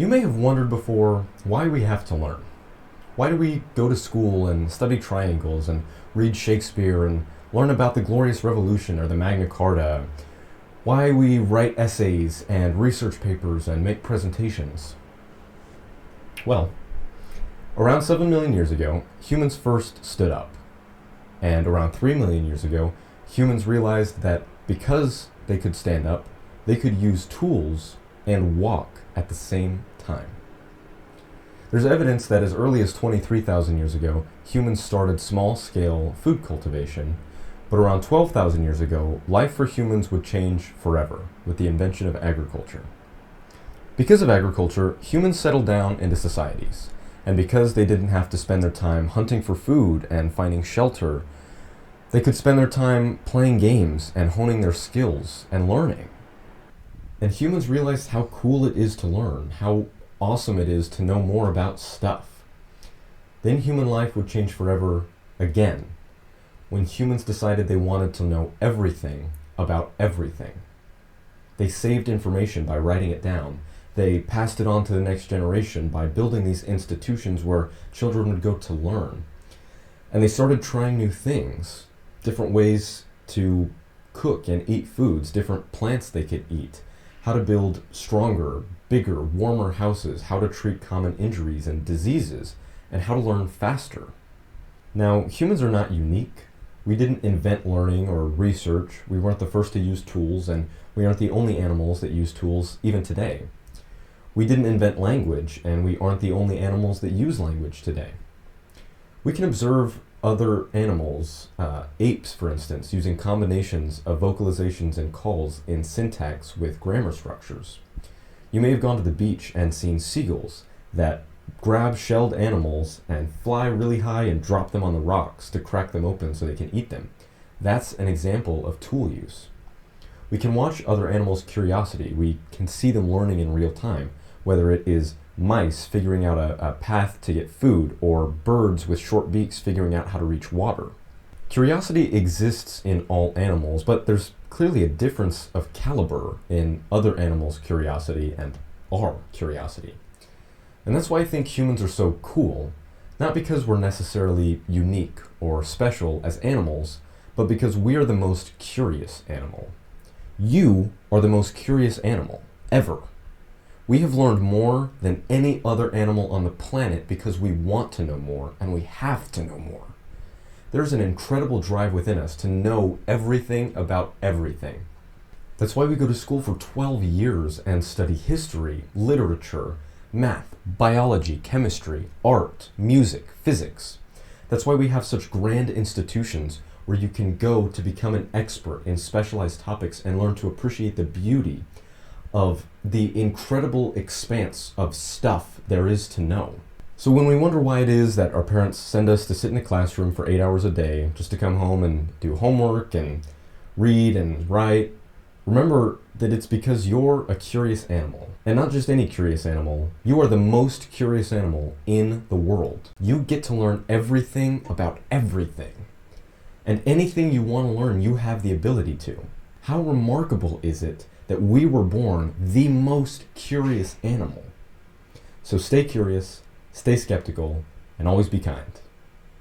You may have wondered before why we have to learn. Why do we go to school and study triangles and read Shakespeare and learn about the Glorious Revolution or the Magna Carta? Why we write essays and research papers and make presentations? Well, around 7 million years ago, humans first stood up. And around 3 million years ago, humans realized that because they could stand up, they could use tools and walk at the same time. There's evidence that as early as 23,000 years ago, humans started small-scale food cultivation, but around 12,000 years ago, life for humans would change forever with the invention of agriculture. Because of agriculture, humans settled down into societies, and because they didn't have to spend their time hunting for food and finding shelter, they could spend their time playing games and honing their skills and learning. And humans realized how cool it is to learn, how awesome it is to know more about stuff. Then human life would change forever again, when humans decided they wanted to know everything about everything. They saved information by writing it down. They passed it on to the next generation by building these institutions where children would go to learn. And they started trying new things, different ways to cook and eat foods, different plants they could eat, how to build stronger, bigger, warmer houses, how to treat common injuries and diseases, and how to learn faster. Now, humans are not unique. We didn't invent learning or research. We weren't the first to use tools, and we aren't the only animals that use tools even today. We didn't invent language, and we aren't the only animals that use language today. We can observe other animals, apes for instance, using combinations of vocalizations and calls in syntax with grammar structures. You may have gone to the beach and seen seagulls that grab shelled animals and fly really high and drop them on the rocks to crack them open so they can eat them. That's an example of tool use. We can watch other animals' curiosity. We can see them learning in real time, whether it is mice figuring out a path to get food, or birds with short beaks figuring out how to reach water. Curiosity exists in all animals, but there's clearly a difference of caliber in other animals' curiosity and our curiosity. And that's why I think humans are so cool, not because we're necessarily unique or special as animals, but because we are the most curious animal. You are the most curious animal, ever. We have learned more than any other animal on the planet because we want to know more, and we have to know more. There's an incredible drive within us to know everything about everything. That's why we go to school for 12 years and study history, literature, math, biology, chemistry, art, music, physics. That's why we have such grand institutions where you can go to become an expert in specialized topics and learn to appreciate the beauty of the incredible expanse of stuff there is to know. So when we wonder why it is that our parents send us to sit in the classroom for 8 hours a day just to come home and do homework and read and write, remember that it's because you're a curious animal. And not just any curious animal, you are the most curious animal in the world. You get to learn everything about everything. And anything you want to learn, you have the ability to. How remarkable is it that we were born the most curious animal? So stay curious, stay skeptical, and always be kind.